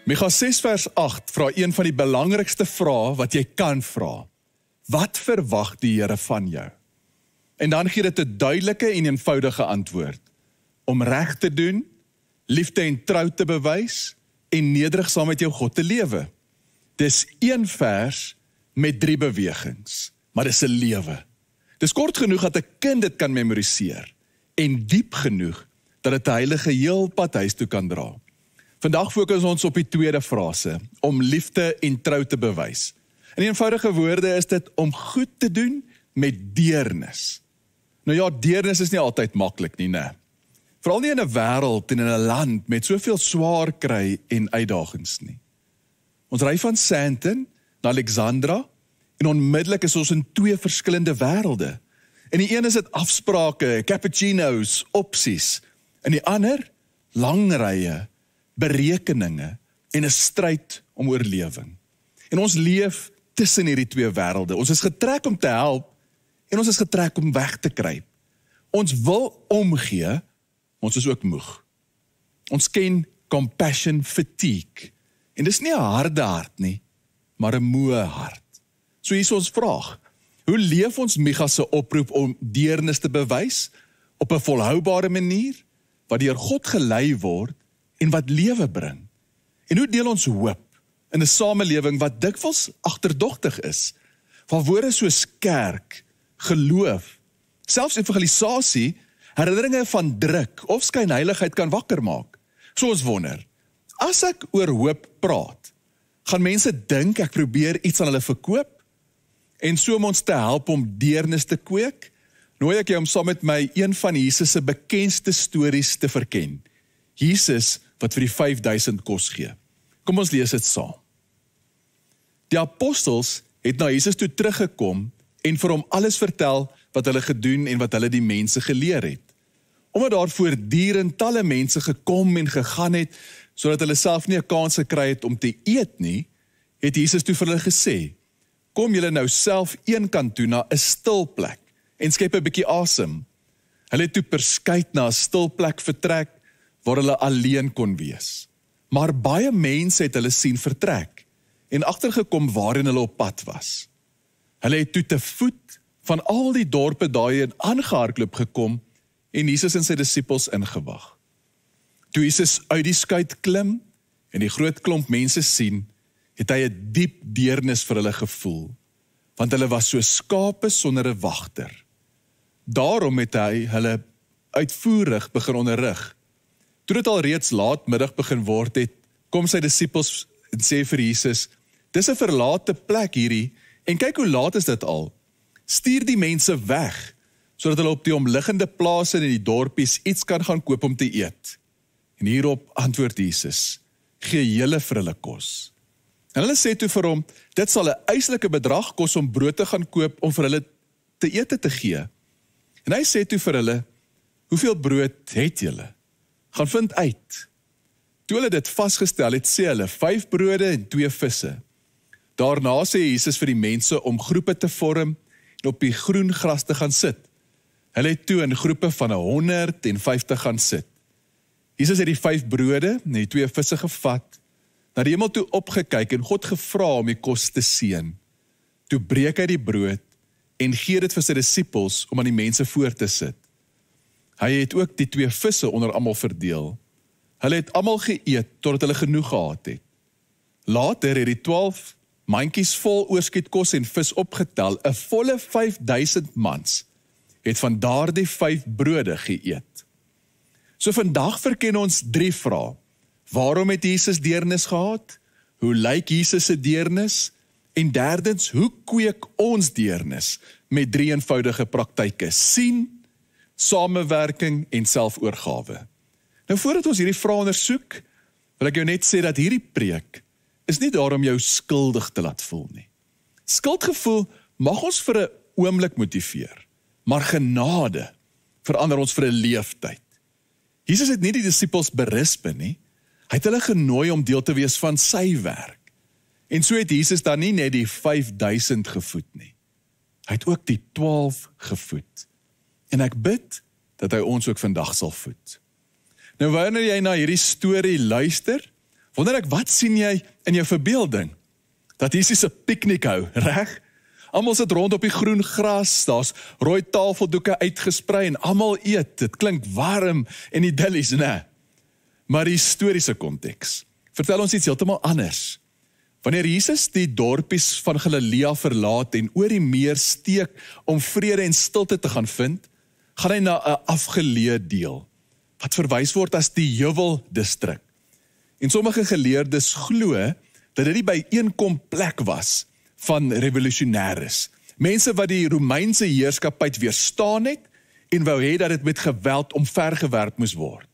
Micha 6 vers 8 vra een van die belangrikste vrae wat jy kan vra. Wat verwag die Here van jou? En dan gee dit 'n duidelike en eenvoudige antwoord. Om reg te doen, liefde en trou te bewys en nederig saam met jou God te lewe. Dis een vers met 3 bewegings, maar dis 'n lewe. Dis kort genoeg dat 'n kind dit kan memoriseer en diep genoeg dat dit 'n heilige heel pad huis toe kan dra. Vandag fokus ons op die tweede frase, om liefde en trou te bewys. In eenvoudige woorde is dit om goed te doen met deernis. Nou ja, deernis is nie altyd maklik nie, né? Veral nie in 'n wêreld en in 'n land met soveel swaar kry en uitdagings nie. Ons ry van Sandton na Alexandra en onmiddellik is ons in 2 verskillende wêrelde. In die een is dit afsprake, cappuccino's, opsies. In die ander, lang rye, berekeninge en 'n stryd om oorlewing. En ons leef tussen hierdie 2 wêrelde. Ons is getrek om te help en ons is getrek om weg te kruip. Ons wil omgee, ons is ook moeg. Ons ken compassion fatigue. En dis nie 'n harde hart nie, maar 'n moe hart. So hier is ons vraag. Hoe leef ons Micha se oproep om deernis te bewys op 'n volhoubare manier wat deur God gelei word en wat lewe bring? En hoe deel ons hoop in 'n samelewing wat dikwels agterdogtig is, van woorde soos kerk, geloof, selfs evangelisasie, herinneringe van druk of skynheiligheid kan wakker maak. So ons wonder, as ek oor hoop praat, gaan mense dink ek probeer iets aan hulle verkoop? En so om ons te help om deernis te kweek, nooi ek jou om saam met my een van Jesus se bekendste stories te verken. Jesus wat vir die 5000 kos gee. Kom ons lees dit saam. Die apostels het na Jesus toe teruggekom en vir hom alles vertel wat hulle gedoen en wat hulle die mense geleer het. Omdat daar voortdurend talle mense gekom en gegaan het, sodat hulle self nie 'n kans gekry het om te eet nie, het Jesus toe vir hulle gesê, kom julle nou self een kant toe na 'n stil plek en skep 'n bietjie asem. Hulle het toe perskuit na 'n stil plek vertrek waar hulle alleen kon wees. Maar baie mense het hulle sien vertrek en agtergekom waarheen hulle op pad was. Hulle het toe te voet van al die dorpe daarheen aangehardloop gekom en Jesus en sy disippels ingewag. Toe Jesus uit die skuit klim en die groot klomp mense sien, het hy 'n diep deernis vir hulle gevoel, want hulle was so skape sonder 'n wagter. Daarom het hy hulle uitvoerig begin onderrig. Toe dit al reeds laatmiddag begin word het, kom sy disippels en sê vir Jesus, dis 'n verlate plek hierdie, en kyk hoe laat is dit al. Stuur die mense weg, sodat hulle op die omliggende plase en in die dorpies iets kan gaan koop om te eet. En hierop antwoord Jesus, gee julle vir hulle kos. En hulle sê toe vir hom, dit sal 'n eislike bedrag kos om brood te gaan koop om vir hulle te ete te gee. En hy sê toe vir hulle, hoeveel brood het julle? Gaan vind uit. Toe hulle dit vasgestel het, sê hulle, 5 brode en 2 visse. Daarna sê Jesus vir die mense om groepe te vorm en op die groen gras te gaan sit. Hulle het toe in groepe van 150 gaan sit. Jesus het die 5 brode en die 2 visse gevat, na die hemel toe opgekyk en God gevra om die kos te seën. Toe breek hy die brood en gee dit vir sy disippels om aan die mense voor te sit. Hy het ook die 2 visse onder almal verdeel. Hulle het almal geëet totdat hulle genoeg gehad het. Later het die 12 mandjies vol oorskietkos en vis opgetel, 'n volle 5000 mans het van daardie 5 brode geëet. So vandag verken ons 3 vrae. Waarom het Jesus deernis gehad? Hoe lyk Jesus se deernis? En derdens, hoe kweek ons deernis met 3 eenvoudige praktyke? Sien, samewerking en selfoorgawe. Nou voordat ons hierdie vrae ondersoek, wil ek jou net sê dat hierdie preek is nie daar om jou skuldig te laat voel nie. Skuldgevoel mag ons vir 'n oomblik motiveer, maar genade verander ons vir 'n leeftyd. Jesus het nie die disippels berisp nie, hy het hulle genooi om deel te wees van sy werk. En so het Jesus dan nie net die 5000 gevoed nie, hy het ook die 12 gevoed. En ek bid dat hy ons ook vandag sal voed. Nou wanneer jy na hierdie storie luister, Wonder ek, wat sien jy in jou verbeelding? Dat Jesus 'n piknik hou, reg? Almal sit rond op die groen gras, daar's rooi tafeldoeke uitgesprei en almal eet. Dit klink warm en idillies, né? Maar die historiese konteks vertel ons iets heeltemal anders. Wanneer Jesus die dorpies van Galilea verlaat en oor die meer steek om vrede en stilte te gaan vind, gaan hy na 'n afgeleë deel, wat verwys word as die Heuweldistrik. En sommige geleerdes glo dat dit die byeenkomplek was van revolusionêres, mense wat die Romeinse heerskappy weerstaan het en wou hê dat dit met geweld omvergewerp moes word.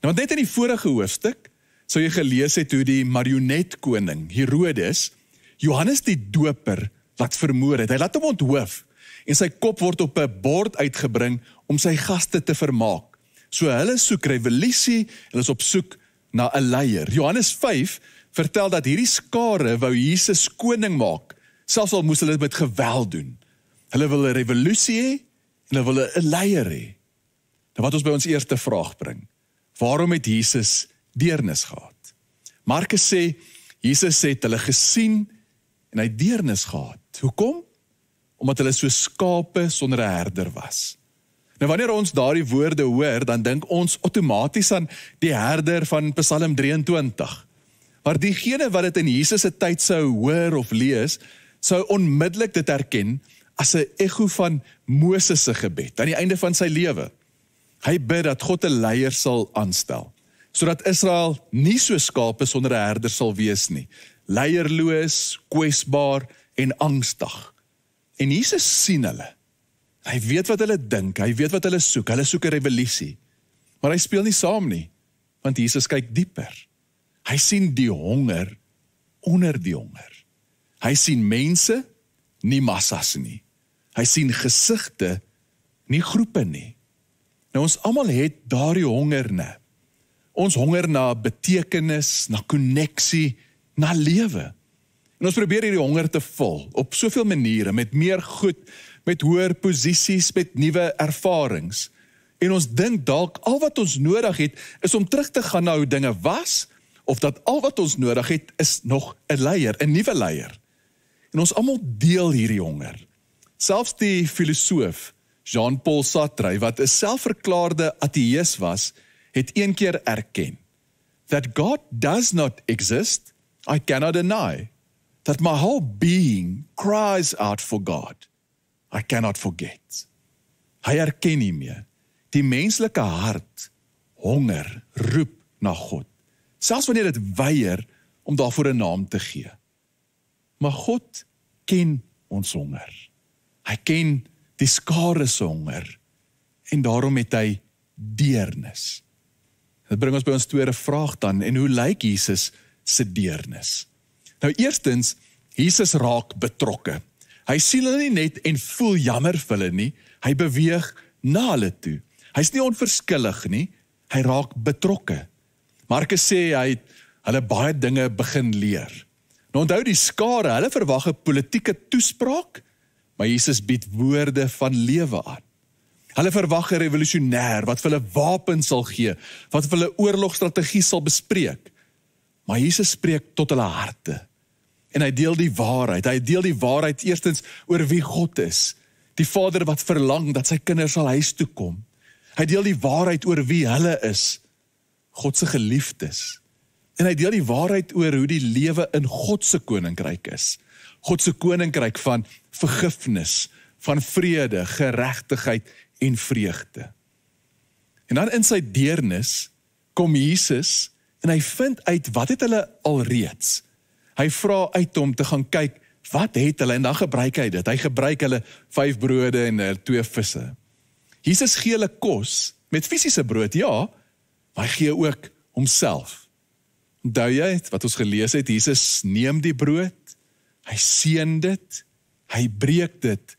Nou, want net in die vorige hoofstuk sou jy gelees het hoe die marionetkoning Herodes Johannes die Doper laat vermoor het. Hy laat hom onthoof en sy kop word op 'n bord uitgebring om sy gaste te vermaak. So hulle soek revolusie, hulle is op soek na 'n leier. Johannes 5 vertel dat hierdie skare wou Jesus koning maak, selfs al moes hulle dit met geweld doen. Hulle wil 'n revolusie hê en hulle wil 'n leier hê. Nou wat ons by ons eerste vraag bring. Waarom het Jesus deernis gehad? Markus sê, Jesus het hulle gesien en hy het deernis gehad. Hoekom? Omdat hulle so skape sonder 'n herder was. Nou wanneer ons daardie woorde hoor, dan dink ons outomaties aan die herder van Psalm 23. Maar diegene wat dit in Jesus se tyd sou hoor of lees, sou onmiddellik dit herken as 'n ekho van Moses se gebed aan die einde van sy lewe. Hy bid dat God 'n leier sal aanstel, sodat Israel nie so skape sonder 'n herder sal wees nie, leierloos, kwesbaar en angstig. En Jesus sien hulle. Hy weet wat hulle dink, hy weet wat hulle soek 'n revolusie. Maar hy speel nie saam nie, want Jesus kyk dieper. Hy sien die honger onder die honger. Hy sien mense, nie massas nie. Hy sien gesigte, nie groepe nie. Nou ons almal het daardie honger, né? Ons honger na betekenis, na koneksie, na lewe. En ons probeer hierdie honger te vul, op soveel maniere, met meer goed, met hoër posisies, met nuwe ervarings. En ons dink dalk al wat ons nodig het, is om terug te gaan na hoe dinge was, of dat al wat ons nodig het, is nog 'n leier, 'n nuwe leier. En ons almal deel hierdie honger. Selfs die filosoof Jean-Paul Sartre, wat 'n selfverklaarde ateïs was, het een keer erken, that God does not exist, I cannot deny, that my whole being cries out for God, I cannot forget. Hy erken nie meer, die menslike hart, honger, roep na God, selfs wanneer dit weier om daarvoor 'n naam te gee. Maar God ken ons honger. Hy ken die skare se honger, en daarom het hy deernis. Dit bring ons by ons tweede vraag dan, en hoe lyk Jesus se deernis? Nou eerstens, Jesus raak betrokke. Hy sien hulle nie net en voel jammer vir hulle nie, hy beweeg na hulle toe. Hy's nie onverskillig nie, hy raak betrokke. Markus sê hy het hulle baie dinge begin leer. Nou onthou die skare, hulle verwag 'n politieke toespraak, maar Jesus bied woorde van lewe aan. Hulle verwag 'n revolusionêr wat vir hulle wapens sal gee, wat vir hulle oorlogstrategie sal bespreek. Maar Jesus spreek tot hulle harte. En hy deel die waarheid. Hy deel die waarheid eerstens oor wie God is. Die Vader wat verlang dat sy kinders sal huis toe kom. Hy deel die waarheid oor wie hulle is, God se geliefdes. En hy deel die waarheid oor hoe die lewe in God se koninkryk is. God se koninkryk van vergifnis, van vrede, geregtigheid en vreugde. En dan in sy deernis kom Jesus en hy vind uit wat het hulle alreeds. Hy vra uit om te gaan kyk wat het hulle en dan gebruik hy dit. Hy gebruik hulle 5 brode en 2 visse. Jesus gee hulle kos met fisiese brood, ja, maar hy gee ook homself. Onthou jy wat ons gelees het, Jesus neem die brood, hy seën dit, hy breek dit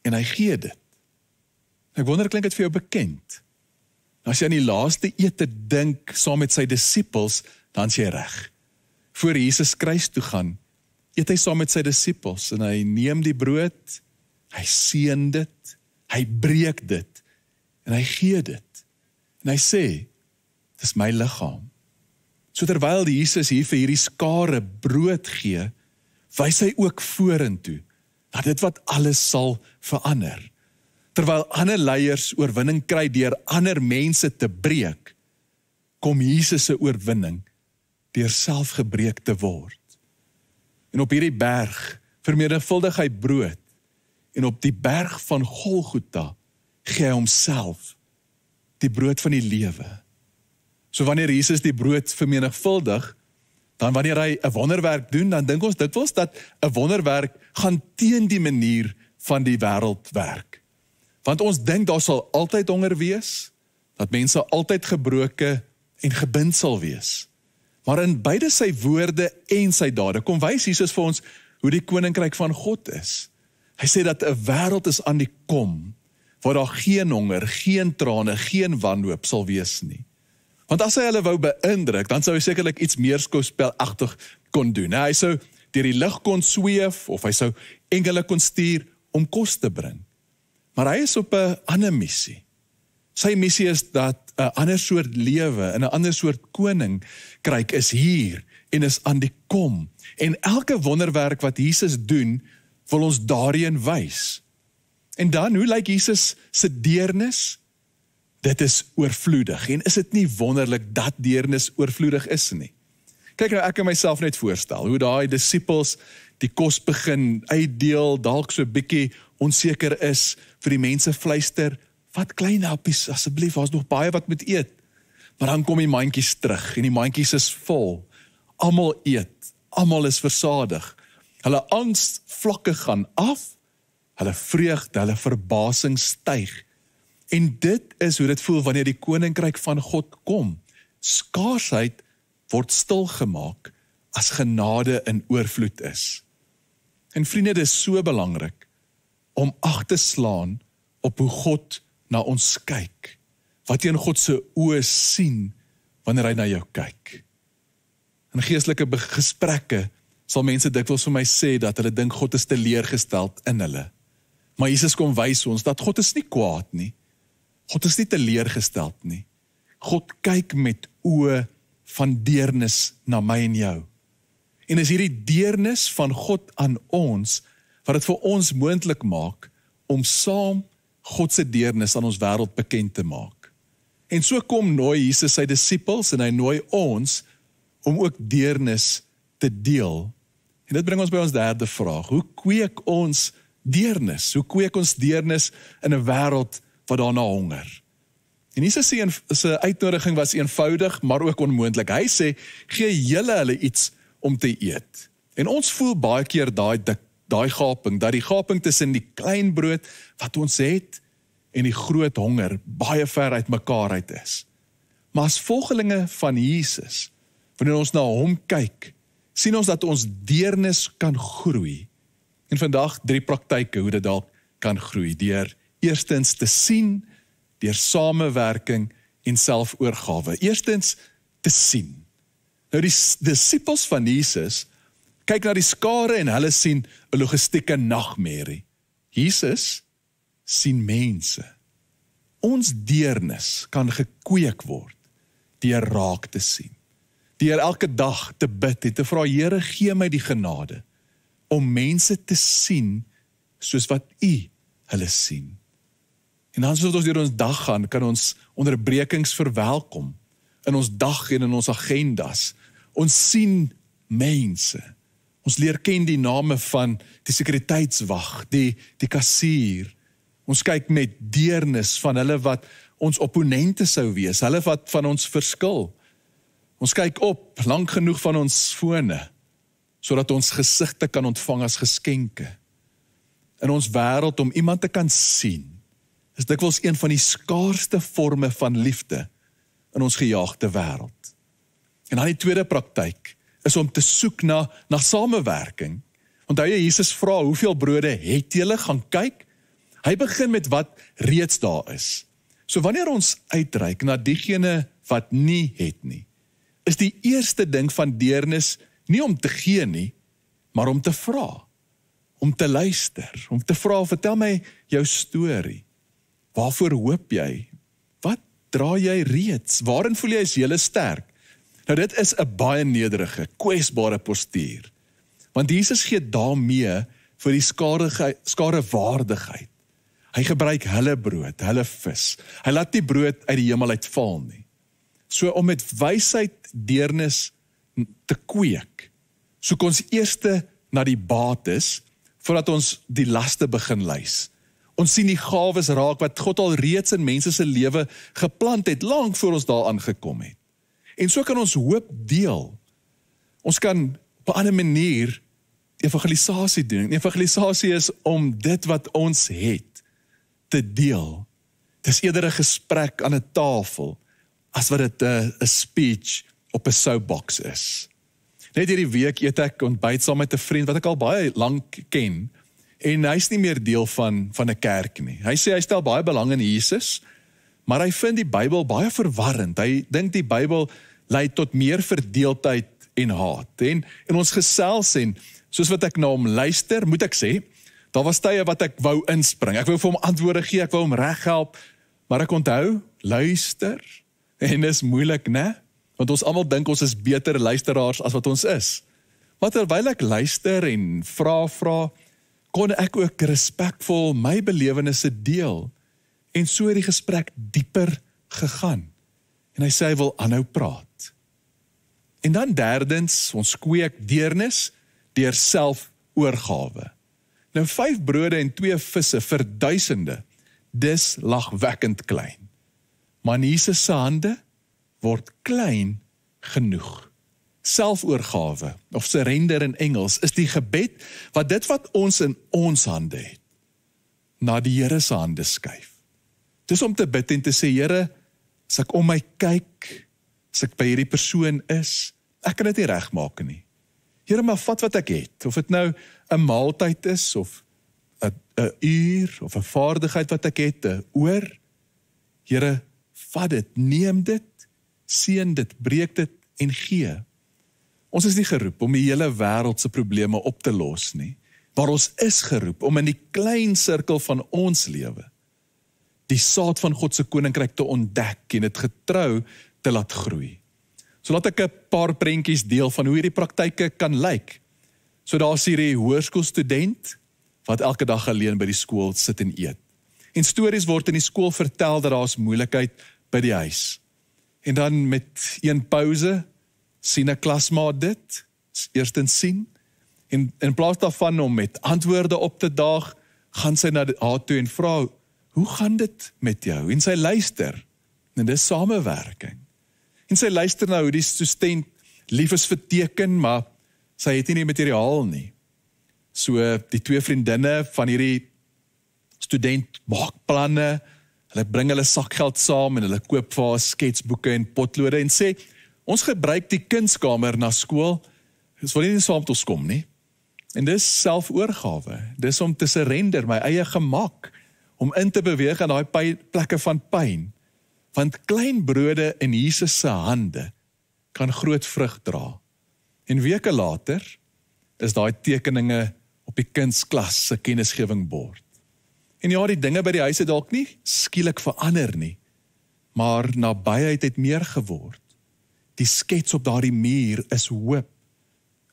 en hy gee dit. Ek wonder, klink dit vir jou bekend? As jy aan die laaste ete dink saam met sy disippels, dan is jy reg. Voor Jesus kruis toe gaan, eet hy saam met sy disippels en hy neem die brood, hy seën dit, hy breek dit en hy gee dit. En hy sê, dis my liggaam. So terwyl Jesus hier vir hierdie skare brood gee, wys hy ook vorentoe, dat dit wat alles sal verander. Terwyl ander leiers oorwinning kry deur ander mense te breek, kom Jesus se oorwinning deur self gebreek te word. En op hierdie berg vermenigvuldig hy brood, en op die berg van Golgotha gee hy homself die brood van die lewe. So wanneer Jesus die brood vermenigvuldig, dan wanneer hy 'n wonderwerk doen, dan dink ons dikwels dat 'n wonderwerk gaan teen die manier van die wêreld werk. Want ons dink daar sal altyd honger wees, dat mense altyd gebroke en gebind sal wees. Maar in beide sy woorde en sy dade kom wys Jesus vir ons hoe die koninkryk van God is. Hy sê dat 'n wêreld is aan die kom, waar daar geen honger, geen trane, geen wanhoop sal wees nie. Want as hy hulle wou beïndruk, dan sou hy sekerlik iets meer skouspelagtig kon doen. Hy sou deur die lug kon sweef, of hy sou engele kon stuur om kos te bring. Maar hy is op 'n ander missie. Sy missie is dat 'n ander soort lewe, en 'n ander soort koninkryk is hier, en is aan die kom. En elke wonderwerk wat Jesus doen, wil ons daarin wys. En dan, hoe lyk Jesus se deernis? Dit is oorvloedig, en is dit nie wonderlik dat deernis oorvloedig is nie? Kyk nou, ek kan myself net voorstel, hoe daai disippels die kos begin uitdeel, dalk so 'n bietjie onseker is, vir die mense fluister, wat klein happies, asseblief, daar's nog baie wat moet eet. Maar dan kom die mandjies terug, en die mandjies is vol, almal eet, almal is versadig, hulle angsvlakke gaan af, hulle vreugde, hulle verbasing styg. En dit is hoe dit voel wanneer die koninkryk van God kom. Skaarsheid word stilgemaak as genade in oorvloed is. En vriende, dit is so belangrik om ag te slaan op hoe God na ons kyk. Wat jy in God se oë sien wanneer hy na jou kyk. In geestelike gesprekke sal mense dikwels vir my sê dat hulle dink God is teleurgesteld in hulle. Maar Jesus kom wys ons dat God is nie kwaad nie. God is nie teleurgesteld nie. God kyk met oë van deernis na my en jou. En is hierdie deernis van God aan ons, wat dit vir ons moontlik maak, om saam God se deernis aan ons wêreld bekend te maak. En so kom nooi Jesus sy disippels, en hy nooi ons, om ook deernis te deel. En dit bring ons by ons derde vraag. Hoe kweek ons deernis? Hoe kweek ons deernis in 'n wêreld wat daarna honger? En Jesus se uitnodiging was eenvoudig, maar ook onmoontlik. Hy sê, gee julle hulle iets om te eet. En ons voel baie keer daai gaping, dat die gaping tussen die klein brood wat ons het, en die groot honger, baie ver uit mekaar uit is. Maar as volgelinge van Jesus, wanneer ons na hom kyk, sien ons dat ons deernis kan groei. En vandag 3 praktyke hoe dit dalk kan groei, deur eerstens te sien, deur samewerking en selfoorgawe. Eerstens te sien. Nou die disippels van Jesus kyk na die skare en hulle sien 'n logistieke nagmerrie. Jesus sien mense. Ons deernis kan gekweek word deur raak te sien. Deur elke dag te bid en te vra, Here, gee my die genade om mense te sien soos wat U hulle sien. En dan soos ons deur ons dag gaan, kan ons onderbrekings verwelkom in ons dag en in ons agendas. Ons sien mense. Ons leer ken die name van die sekuriteitswag, die kassier. Ons kyk met deernis van hulle wat ons opponente sou wees, hulle wat van ons verskil. Ons kyk op, lank genoeg van ons fone, sodat ons gesigte kan ontvang as geskenke. In ons wêreld om iemand te kan sien, is dikwels een van die skaarsste forme van liefde in ons gejaagde wêreld. En dan die tweede praktyk is om te soek na samewerking. Onthou jy, Jesus vra, hoeveel brode het julle? Gaan kyk. Hy begin met wat reeds daar is. So wanneer ons uitreik na diegene wat nie het nie, is die eerste ding van deernis nie om te gee nie, maar om te vra, om te luister, om te vra, vertel my jou storie. Waarvoor hoop jy? Wat dra jy reeds? Waarin voel jy is julle sterk? Nou dit is 'n baie nederige, kwesbare postuur. Want Jesus gee daarmee vir die skare waardigheid. Hy gebruik hulle brood, hulle vis. Hy laat nie brood uit die hemel uitval nie. So om met wysheid deernis te kweek, soek ons eerste na die bates, voordat ons die laste begin lys. Ons sien die gawes raak wat God al reeds in mense se lewe geplant het, lank voor ons daar aangekom het. En so kan ons hoop deel. Ons kan op 'n ander manier evangelisasie doen. En evangelisasie is om dit wat ons het te deel. Dit is eerder 'n gesprek aan 'n tafel, as wat dit 'n speech op 'n soapbox is. Net hierdie week eet ek ontbyt saam met 'n vriend wat ek al baie lank ken, en hy's nie meer deel van 'n kerk nie. Hy sê hy stel baie belang in Jesus, maar hy vind die Bybel baie verwarrend. Hy dink die Bybel lei tot meer verdeeldheid en haat. En ons gesels en soos wat ek na hom luister, moet ek sê, daar was tye wat ek wou inspring. Ek wou vir hom antwoorde gee, ek wou hom reghelp, maar ek onthou, luister, en dis moeilik, né? Want ons almal dink ons is beter luisteraars as wat ons is. Maar terwyl ek luister en vra, kon ek ook respekvol my belewennisse deel, en so het die gesprek dieper gegaan. En hy sê hy wil aanhou praat. En dan derdens, ons kweek deernis deur selfoorgawe. Nou 5 brode en 2 visse vir duisende, dis lagwekkend klein. Maar in Jesus se hande word klein genoeg. Selfoorgawe, of surrender in Engels, is die gebed wat dit wat ons in ons hande het, na die Here se hande skuif. Dis om te bid en te sê, Here, as ek om my kyk, as ek by hierdie persoon is, ek kan dit nie regmaak nie. Here, maar vat wat ek het, of dit nou 'n maaltyd is, of 'n uur, of 'n vaardigheid wat ek het, 'n oor. Here, vat dit, neem dit, seën dit, breek dit en gee. Ons is nie geroep om die hele wêreld se probleme op te los nie, maar ons is geroep om in die klein sirkel van ons lewe die saad van God se koninkryk te ontdek en dit getrou te laat groei. So laat ek 'n paar prentjies deel van hoe hierdie praktyke kan lyk. So daar's hierdie hoërskoolstudent wat elke dag alleen by die skool sit en eet. En stories word in die skool vertel dat daar's moeilikheid by die huis. En dan met een pouse sien 'n klasmaat dit, eerstens sien, en in plaas daarvan om met antwoorde op te daag, gaan sy na haar toe en vra, hoe gaan dit met jou? En sy luister, en dis samewerking. En sy luister nou hoe die student lief is vir teken, maar sy het nie die materiaal nie. So die 2 vriendinne van hierdie student maak planne, hulle bring hulle sakgeld saam en hulle koop vir haar sketsboeke en potlode en sê, ons gebruik die kunskamer na skool, dis wil nie saam met ons kom nie. En dis selfoorgawe, dis om te surrender, my eie gemak, om in te beweeg aan daai plekke van pyn. Want klein brode in Jesus se hande kan groot vrug dra. En weke later is daai tekeninge op die kindsklas se kennisgewingbord. En ja, die dinge by die huis het dalk nie skielik verander nie, maar nabyheid het meer geword. Die skets op daardie muur is hoop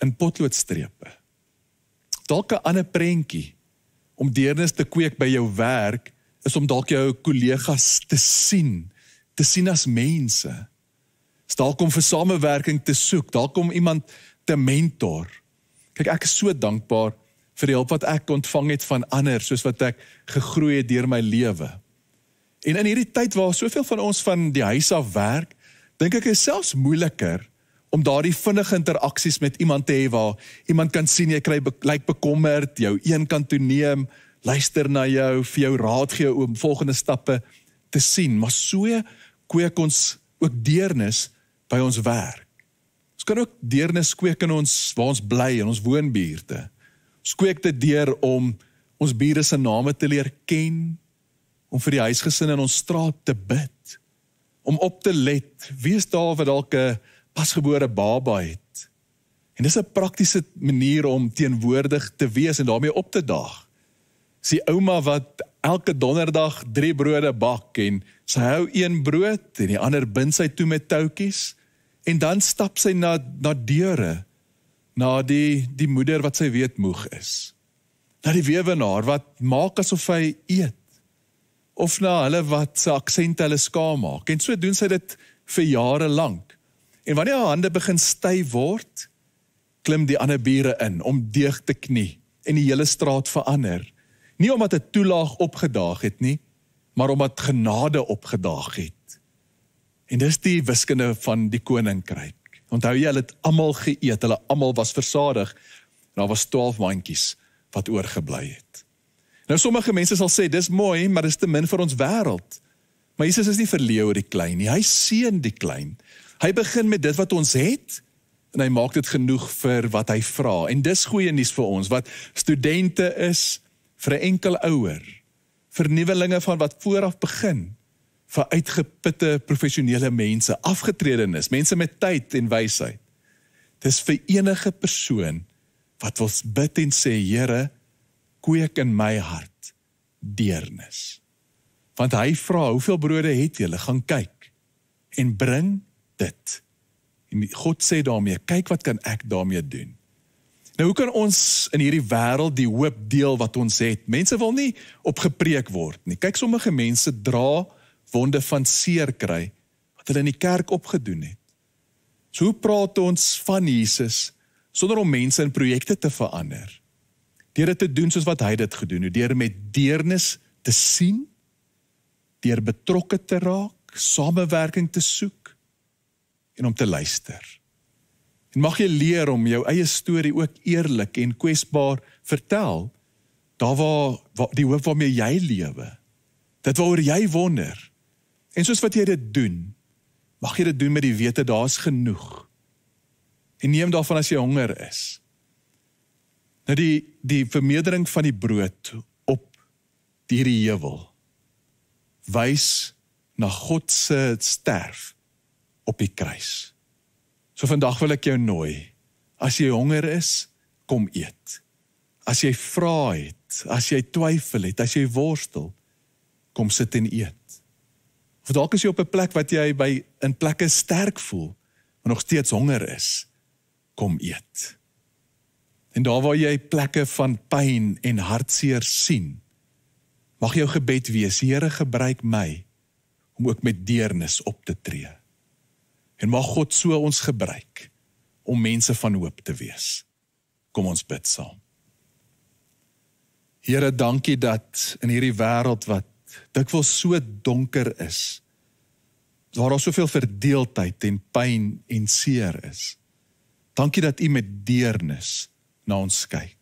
in potloodstrepe. Dalk 'n ander prentjie om deernis te kweek by jou werk is om dalk jou kollegas te sien as mense. Is dalk om vir samewerking te soek, dalk om iemand te mentor. Kyk, ek is so dankbaar vir die hulp wat ek ontvang het van ander, soos wat ek gegroei het deur my lewe. En in hierdie tyd waar soveel van ons van die huis af werk, dink ek is selfs moeiliker om daardie vinnige interaksies met iemand te hê waar iemand kan sien jy lyk bekommerd, jou een kant toe neem, luister na jou, vir jou raad gee om volgende stappe te sien. Maar so kweek ons ook deernis by ons werk. Ons kan ook deernis kweek in ons waar ons bly, in ons woonbuurte. Ons kweek dit deur om ons bure se name te leer ken, om vir die huisgesin in ons straat te bid, om op te let, wie is daar wat dalk 'n pasgebore baba het. En dis 'n praktiese manier om teenwoordig te wees en daarmee op te daag. Dis die ouma wat elke donderdag 3 brode bak en sy hou 1 brood en die ander bind sy toe met toutjies En dan stap sy na deure, na die moeder wat sy weet moeg is, na die weewenaar wat maak asof hy eet, of na hulle wat sy aksente hulle skaam maak, en so doen sy dit vir jare lank. En wanneer haar hande begin styf word, klim die ander bure in om deeg te knie en die hele straat verander. Nie omdat 'n toelaag opgedaag het nie, maar omdat genade opgedaag het. En dis die wiskunde van die koninkryk. Onthou jy, hulle het almal geëet, hulle almal was versadig, en daar was 12 mandjies wat oorgebly het. Nou sommige mense sal sê, dis mooi, maar dis te min vir ons wêreld. Maar Jesus is nie verleë oor die klein nie, hy seën die klein. Hy begin met dit wat ons het, en hy maak dit genoeg vir wat hy vra. En dis goeie nuus vir ons, wat studente is, vir 'n enkel ouer, vir nuwelinge van wat vooraf begin, vir uitgeputte professionele mense, afgetredenes, mense met tyd en wysheid. Dis vir enige persoon wat wil bid en sê, Here, kweek in my hart deernis. Want hy vra, hoeveel brode het julle? Gaan kyk en bring dit. En God sê daarmee, kyk wat kan ek daarmee doen. Nou hoe kan ons in hierdie wêreld die hoop deel wat ons het? Mense wil nie opgepreek word nie. Kyk, sommige mense dra wonde van seer kry, wat hulle in die kerk opgedoen het. So hoe praat ons van Jesus, sonder om mense in projekte te verander? Deur dit te doen soos wat hy dit gedoen het, deur met deernis te sien, deur betrokke te raak, samewerking te soek, en om te luister. En mag jy leer om jou eie storie ook eerlik en kwesbaar vertel, daar waar die hoop waarmee jy lewe, dit waaroor jy wonder. En soos wat jy dit doen, mag jy dit doen met die wete, daar is genoeg. En neem daarvan as jy honger is. Nou die vermeerdering van die brood op hierdie heuwel, wys na God se sterf op die kruis. So vandag wil ek jou nooi, as jy honger is, kom eet. As jy vra het, as jy twyfel het, as jy worstel, kom sit en eet. Of dalk is jy op 'n plek wat jy in plekke sterk voel, maar nog steeds honger is, kom eet. En daar waar jy plekke van pyn en hartseer sien, mag jou gebed wees, Here, gebruik my, om ook met deernis op te tree. En mag God so ons gebruik, om mense van hoop te wees. Kom ons bid saam. Here, dankie dat in hierdie wêreld wat dikwels so donker is, waar daar soveel verdeeldheid en pyn en seer is. Dankie dat U met deernis na ons kyk.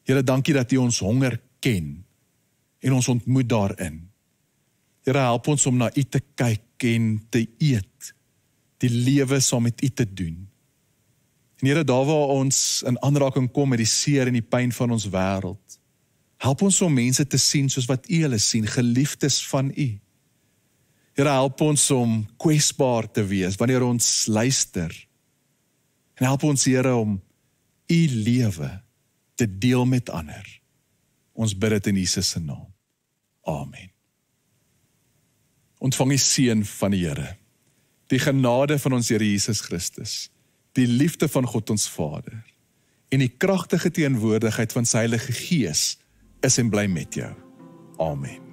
Here, dankie dat U ons honger ken en ons ontmoet daarin. Here, help ons om na U te kyk en te eet, die lewe saam met U te doen. En Here, daar waar ons in aanraking kom met die seer en die pyn van ons wêreld, help ons om mense te sien soos wat U hulle sien, geliefdes van U. Here, help ons om kwesbaar te wees wanneer ons luister. En help ons, Here, om U lewe te deel met ander. Ons bid dit in Jesus se naam. Amen. Ontvang die seën van die Here, die genade van ons Here Jesus Christus, die liefde van God ons Vader en die kragtige teenwoordigheid van sy Heilige Gees is en bly met jou. Amen.